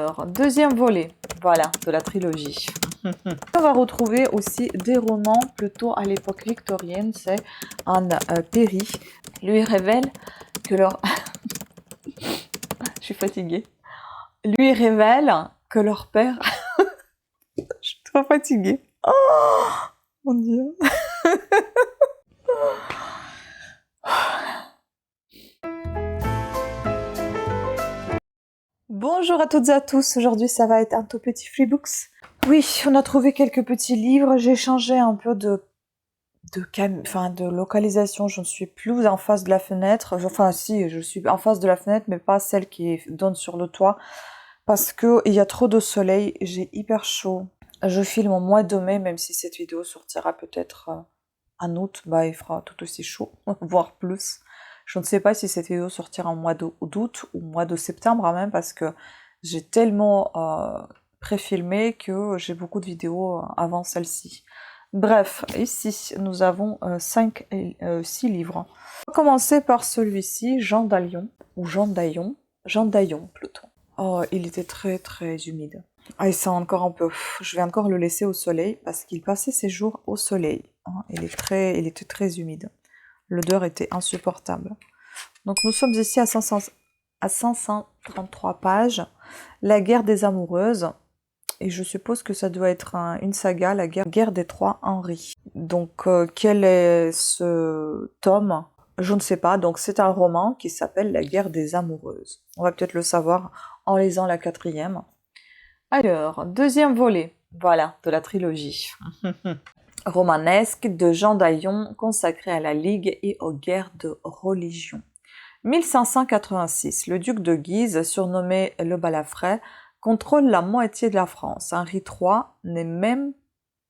Alors, deuxième volet, voilà, de la trilogie. On va retrouver aussi des romans plutôt à l'époque victorienne, c'est Anne Perry. Lui révèle que leur... Je suis fatiguée. Lui révèle que leur père... Je suis trop fatiguée. Oh mon Dieu. Bonjour à toutes et à tous, aujourd'hui ça va être un tout petit freebooks. Oui, on a trouvé quelques petits livres, j'ai changé un peu de localisation, je ne suis plus en face de la fenêtre, enfin si, je suis en face de la fenêtre, mais pas celle qui donne sur le toit, parce que il y a trop de soleil, j'ai hyper chaud. Je filme au mois de mai, même si cette vidéo sortira peut-être en août, bah il fera tout aussi chaud, voire plus. Je ne sais pas si cette vidéo sortira en mois d'août ou mois de septembre même, parce que j'ai tellement pré-filmé que j'ai beaucoup de vidéos avant celle-ci. Bref, ici nous avons 6 livres. On va commencer par celui-ci, Jean d'Alion, ou Jean d'Aillon plutôt. Oh, il était très très humide. Ah, il sent encore un peu. Je vais encore le laisser au soleil parce qu'il passait ses jours au soleil. Hein. Il était très humide. L'odeur était insupportable. Donc nous sommes ici à 533 pages. La guerre des amoureuses. Et je suppose que ça doit être une saga, la guerre des trois Henri. Donc quel est ce tome? Je ne sais pas. Donc c'est un roman qui s'appelle La guerre des amoureuses. On va peut-être le savoir en lisant la 4e. Alors, deuxième volet, voilà, de la trilogie. Romanesque de Jean d'Aillon consacré à la Ligue et aux guerres de religion. 1586, le duc de Guise, surnommé le Balafré, contrôle la moitié de la France. Henri III n'est même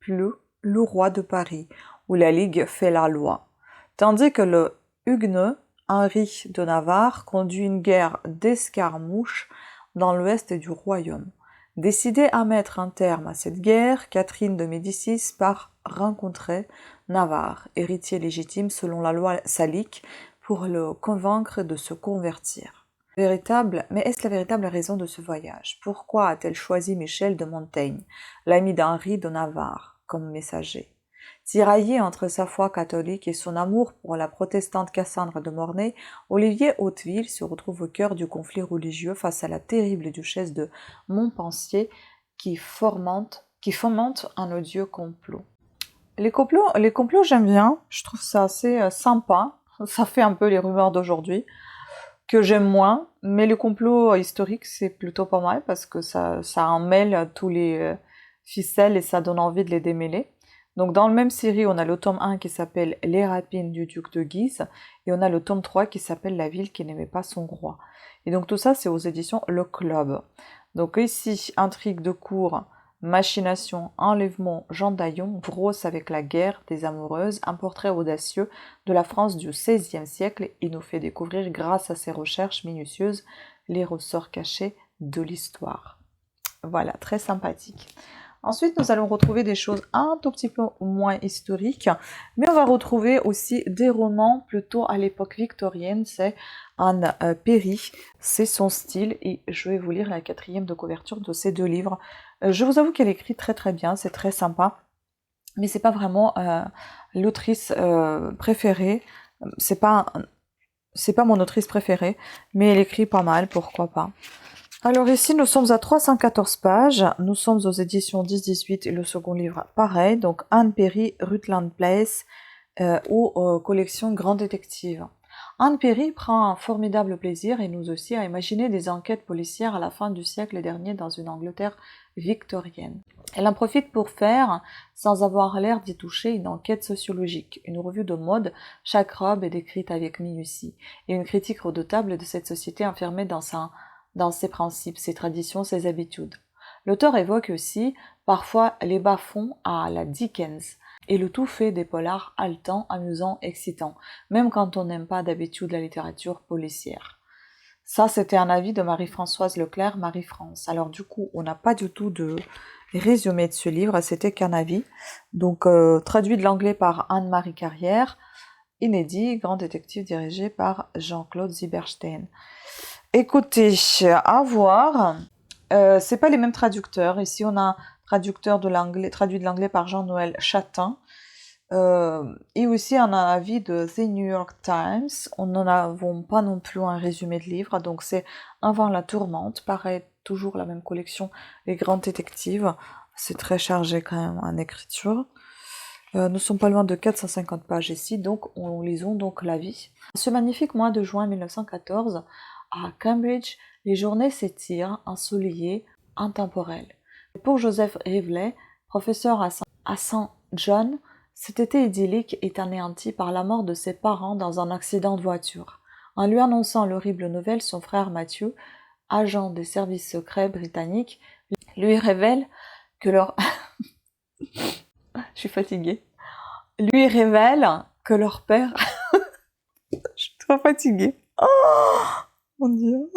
plus le roi de Paris, où la Ligue fait la loi. Tandis que le Huguenot, Henri de Navarre, conduit une guerre d'escarmouches dans l'ouest du royaume. Décidée à mettre un terme à cette guerre, Catherine de Médicis part rencontrer Navarre, héritier légitime selon la loi salique, pour le convaincre de se convertir. Mais est-ce la véritable raison de ce voyage? Pourquoi a-t-elle choisi Michel de Montaigne, l'ami d'Henri de Navarre, comme messager? Tiraillé entre sa foi catholique et son amour pour la protestante Cassandre de Mornay, Olivier Hauteville se retrouve au cœur du conflit religieux face à la terrible duchesse de Montpensier qui fomente un odieux complot. Les complots j'aime bien, je trouve ça assez sympa, ça fait un peu les rumeurs d'aujourd'hui, que j'aime moins, mais les complots historiques c'est plutôt pas mal parce que ça en mêle tous les ficelles et ça donne envie de les démêler. Donc dans le même série, on a le tome 1 qui s'appelle Les rapines du duc de Guise et on a le tome 3 qui s'appelle La ville qui n'aimait pas son roi. Et donc tout ça c'est aux éditions Le Club. Donc ici, intrigue de cour, machination, enlèvement, Jean d'Aillon, brosse avec la guerre des amoureuses, un portrait audacieux de la France du XVIe siècle. Il nous fait découvrir, grâce à ses recherches minutieuses, les ressorts cachés de l'histoire. Voilà, très sympathique. Ensuite, nous allons retrouver des choses un tout petit peu moins historiques, mais on va retrouver aussi des romans plutôt à l'époque victorienne, c'est Anne Perry, c'est son style, et je vais vous lire la 4e de couverture de ces 2 livres. Je vous avoue qu'elle écrit très très bien, c'est très sympa, mais c'est pas vraiment l'autrice préférée, c'est pas mon autrice préférée, mais elle écrit pas mal, pourquoi pas. Alors ici, nous sommes à 314 pages, nous sommes aux éditions 10-18 et le second livre pareil, donc Anne Perry, Rutland Place ou collection Grand Détective. Anne Perry prend un formidable plaisir, et nous aussi, à imaginer des enquêtes policières à la fin du siècle dernier dans une Angleterre victorienne. Elle en profite pour faire, sans avoir l'air d'y toucher, une enquête sociologique, une revue de mode, chaque robe est décrite avec minutie, et une critique redoutable de cette société enfermée dans ses principes, ses traditions, ses habitudes. L'auteur évoque aussi, parfois, les bas-fonds à la Dickens, et le tout fait des polars haletants, amusants, excitants, même quand on n'aime pas d'habitude la littérature policière. Ça, c'était un avis de Marie-Françoise Leclerc, Marie-France. Alors du coup, on n'a pas du tout de résumé de ce livre, c'était qu'un avis. Donc, traduit de l'anglais par Anne-Marie Carrière, inédit, grand détective dirigé par Jean-Claude Zieberstein. Écoutez, à voir. C'est pas les mêmes traducteurs. Ici, on a un traducteur de l'anglais, traduit de l'anglais par Jean-Noël Chatin. Et aussi un avis de The New York Times. On n'en avons pas non plus un résumé de livre, donc c'est Avant la tourmente, pareil, toujours la même collection, Les Grands Détectives. C'est très chargé quand même en écriture. Nous sommes pas loin de 450 pages ici, donc on lisons donc l'avis. Ce magnifique mois de juin 1914, à Cambridge, les journées s'étirent, ensoleillées, intemporelles. Pour Joseph Rivley, professeur à St. John, cet été idyllique est anéanti par la mort de ses parents dans un accident de voiture. En lui annonçant l'horrible nouvelle, son frère Matthew, agent des services secrets britanniques, lui révèle que leur... Je suis fatiguée. Lui révèle que leur père... Je suis trop fatiguée. Oh mon Dieu.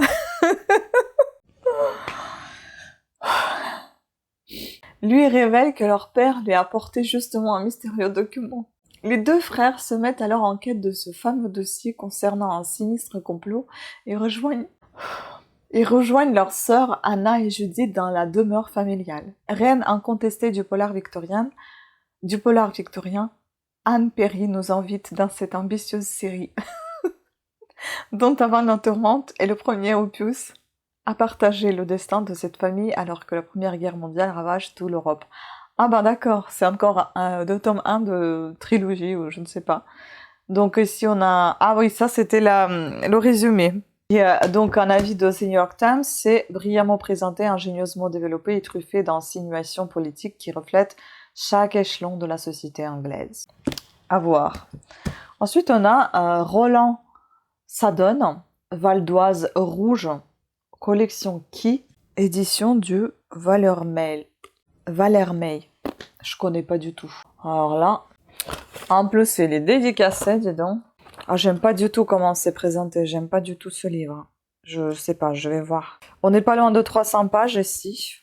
Lui révèle que leur père lui a apporté justement un mystérieux document. Les deux frères se mettent alors en quête de ce fameux dossier concernant un sinistre complot et rejoignent leur sœur Anna et Judith dans la demeure familiale. Reine incontestée du polar victorien, Anne Perry nous invite dans cette ambitieuse série, dont Avant la tourmente est le premier opus, à partager le destin de cette famille alors que la Première Guerre mondiale ravage toute l'Europe. Ah ben d'accord, c'est encore de tome 1 de trilogie ou je ne sais pas. Donc ici on a... Ah oui, ça c'était le résumé. Et, donc un avis de The New York Times, c'est brillamment présenté, ingénieusement développé et truffé d'insinuations politiques qui reflètent chaque échelon de la société anglaise. À voir. Ensuite on a Roland Sadon, Val d'Oise rouge, collection Qui, édition du Valermeil. Je connais pas du tout. Alors là, en plus c'est les dédicacés, dis donc. Ah, j'aime pas du tout comment c'est présenté, j'aime pas du tout ce livre. Je sais pas, je vais voir. On n'est pas loin de 300 pages ici.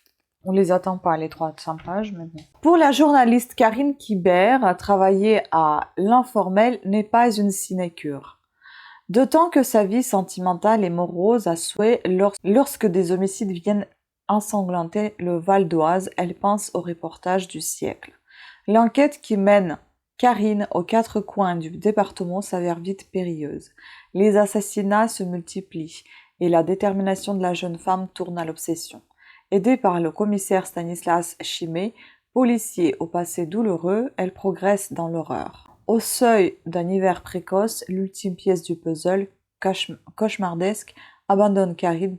On les attend pas, les 300 pages, mais bon. Pour la journaliste Karine Kibert, travailler à l'informel n'est pas une sinécure. D'autant que sa vie sentimentale est morose à souhait lorsque des homicides viennent ensanglanter le Val d'Oise, elle pense au reportage du siècle. L'enquête qui mène Karine aux quatre coins du département s'avère vite périlleuse. Les assassinats se multiplient et la détermination de la jeune femme tourne à l'obsession. Aidée par le commissaire Stanislas Chimay, policier au passé douloureux, elle progresse dans l'horreur. Au seuil d'un hiver précoce, l'ultime pièce du puzzle, cauchemardesque, abandonne Karine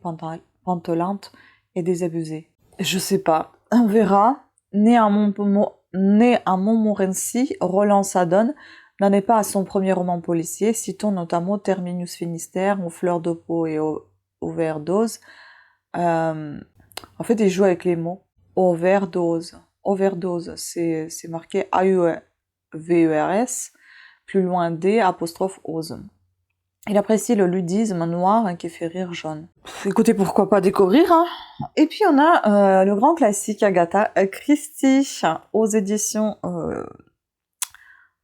pantelante et désabusée. Je sais pas, on verra. Né à Montmorency, Roland Sadon n'en est pas à son premier roman policier. Citons notamment Terminus Finistère, Aux fleurs de peau et Overdose. En fait, il joue avec les mots. Overdose. Overdose, c'est marqué A-U-V-E-R-S, plus loin D, apostrophe ose. Il apprécie le ludisme noir qui fait rire jaune. Écoutez, pourquoi pas découvrir, hein. Et puis on a le grand classique Agatha Christie aux éditions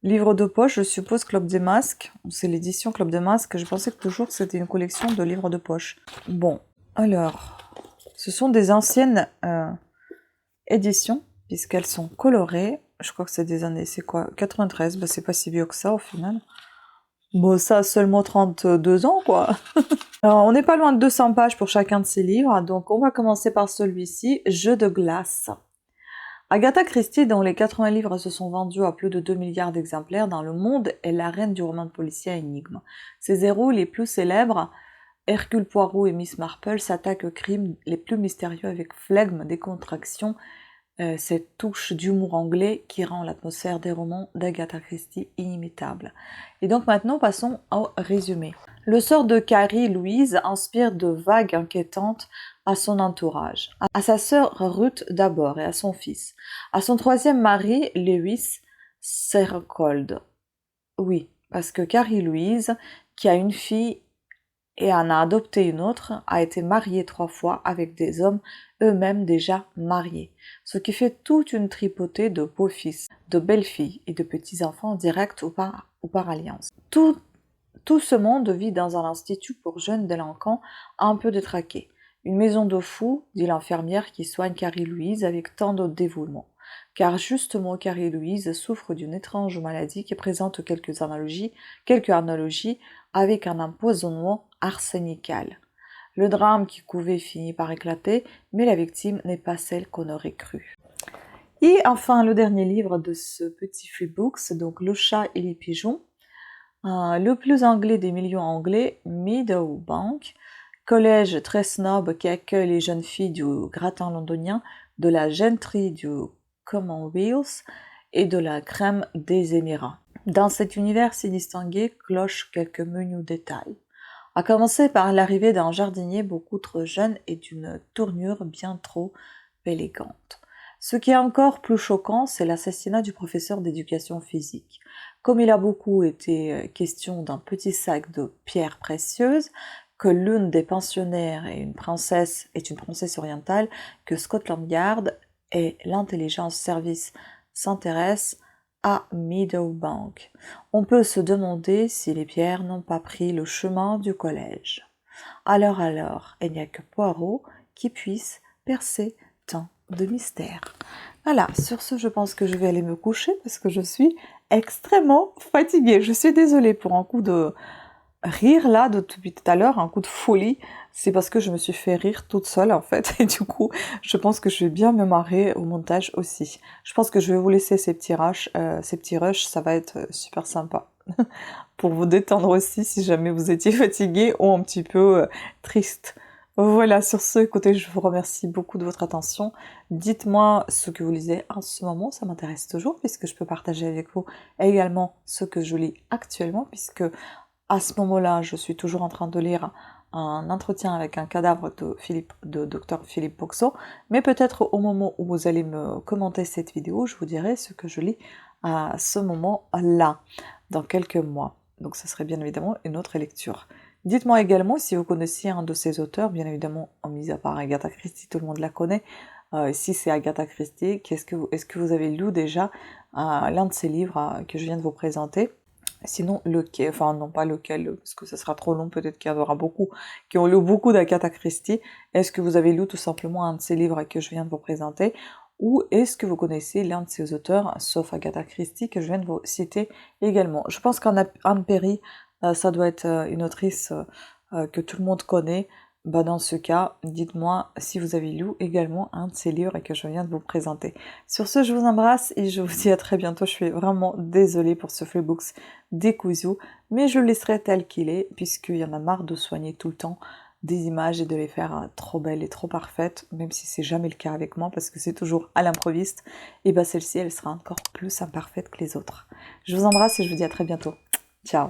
Livre de poche, je suppose Club des Masques. C'est l'édition Club des Masques, je pensais que toujours c'était une collection de livres de poche. Bon, alors, ce sont des anciennes éditions, puisqu'elles sont colorées. Je crois que c'est des années, c'est quoi, 93, bah c'est pas si vieux que ça au final. Bon, ça a seulement 32 ans, quoi. Alors, on n'est pas loin de 200 pages pour chacun de ces livres, donc on va commencer par celui-ci, Jeu de glace. Agatha Christie, dont les 80 livres se sont vendus à plus de 2 milliards d'exemplaires dans le monde, est la reine du roman de policier à énigmes. Ses héros les plus célèbres, Hercule Poirot et Miss Marple, s'attaquent aux crimes les plus mystérieux avec flegme, décontraction, cette touche d'humour anglais qui rend l'atmosphère des romans d'Agatha Christie inimitable. Et donc maintenant, passons au résumé. Le sort de Carrie Louise inspire de vagues inquiétantes à son entourage, à sa sœur Ruth d'abord et à son fils, à son troisième mari, Lewis Sercold. Oui, parce que Carrie Louise, qui a une fille et en a adopté une autre, a été mariée 3 fois avec des hommes eux-mêmes déjà mariés, ce qui fait toute une tripotée de beaux-fils, de belles-filles et de petits-enfants directs ou par alliance. Tout ce monde vit dans un institut pour jeunes délinquants un peu détraqués. Une maison de fous, dit l'infirmière qui soigne Carrie-Louise avec tant de dévouement. Car justement, Carrie-Louise souffre d'une étrange maladie qui présente quelques analogies avec un empoisonnement arsenical. Le drame qui couvait finit par éclater, mais la victime n'est pas celle qu'on aurait cru. Et enfin, le dernier livre de ce petit freebooks, donc Le chat et les pigeons. Le plus anglais des millions anglais, Meadowbank, collège très snob qui accueille les jeunes filles du gratin londonien, de la gentry du Commonwealth et de la crème des Émirats. Dans cet univers si distingué clochent quelques menus détails. À commencer par l'arrivée d'un jardinier beaucoup trop jeune et d'une tournure bien trop élégante. Ce qui est encore plus choquant, c'est l'assassinat du professeur d'éducation physique. Comme il a beaucoup été question d'un petit sac de pierres précieuses, que l'une des pensionnaires est une princesse orientale, que Scotland Yard et l'intelligence service s'intéressent à Meadowbank. On peut se demander si les pierres n'ont pas pris le chemin du collège. Alors, il n'y a que Poirot qui puisse percer tant de mystères. Voilà, sur ce, je pense que je vais aller me coucher parce que je suis extrêmement fatiguée. Je suis désolée pour un coup de rire là depuis tout à l'heure, un coup de folie. C'est parce que je me suis fait rire toute seule en fait. Et du coup, je pense que je vais bien me marrer au montage aussi. Je pense que je vais vous laisser ces petits rushs, ça va être super sympa. Pour vous détendre aussi si jamais vous étiez fatigué ou un petit peu triste. Voilà, sur ce, écoutez, je vous remercie beaucoup de votre attention. Dites-moi ce que vous lisez en ce moment, ça m'intéresse toujours, puisque je peux partager avec vous également ce que je lis actuellement, puisque à ce moment-là, je suis toujours en train de lire un entretien avec un cadavre de Dr Philippe Boxeau, mais peut-être au moment où vous allez me commenter cette vidéo, je vous dirai ce que je lis à ce moment-là, dans quelques mois. Donc ce serait bien évidemment une autre lecture. Dites-moi également si vous connaissiez un de ces auteurs, bien évidemment, mis à part Agatha Christie, tout le monde la connaît. Si c'est Agatha Christie, est-ce que vous avez lu déjà l'un de ces livres que je viens de vous présenter? Sinon, lequel, enfin non pas lequel, parce que ça sera trop long, peut-être qu'il y en aura beaucoup qui ont lu beaucoup d'Agatha Christie. Est-ce que vous avez lu tout simplement un de ces livres que je viens de vous présenter? Ou est-ce que vous connaissez l'un de ces auteurs, sauf Agatha Christie, que je viens de vous citer également? Je pense qu'Anne Perry, ça doit être une autrice que tout le monde connaît. Bah dans ce cas, dites-moi si vous avez lu également un de ces livres que je viens de vous présenter. Sur ce, je vous embrasse et je vous dis à très bientôt. Je suis vraiment désolée pour ce Freebooks décousu, mais je le laisserai tel qu'il est, puisqu'il y en a marre de soigner tout le temps des images et de les faire trop belles et trop parfaites, même si c'est jamais le cas avec moi, parce que c'est toujours à l'improviste, et bah celle-ci, elle sera encore plus imparfaite que les autres. Je vous embrasse et je vous dis à très bientôt. Ciao!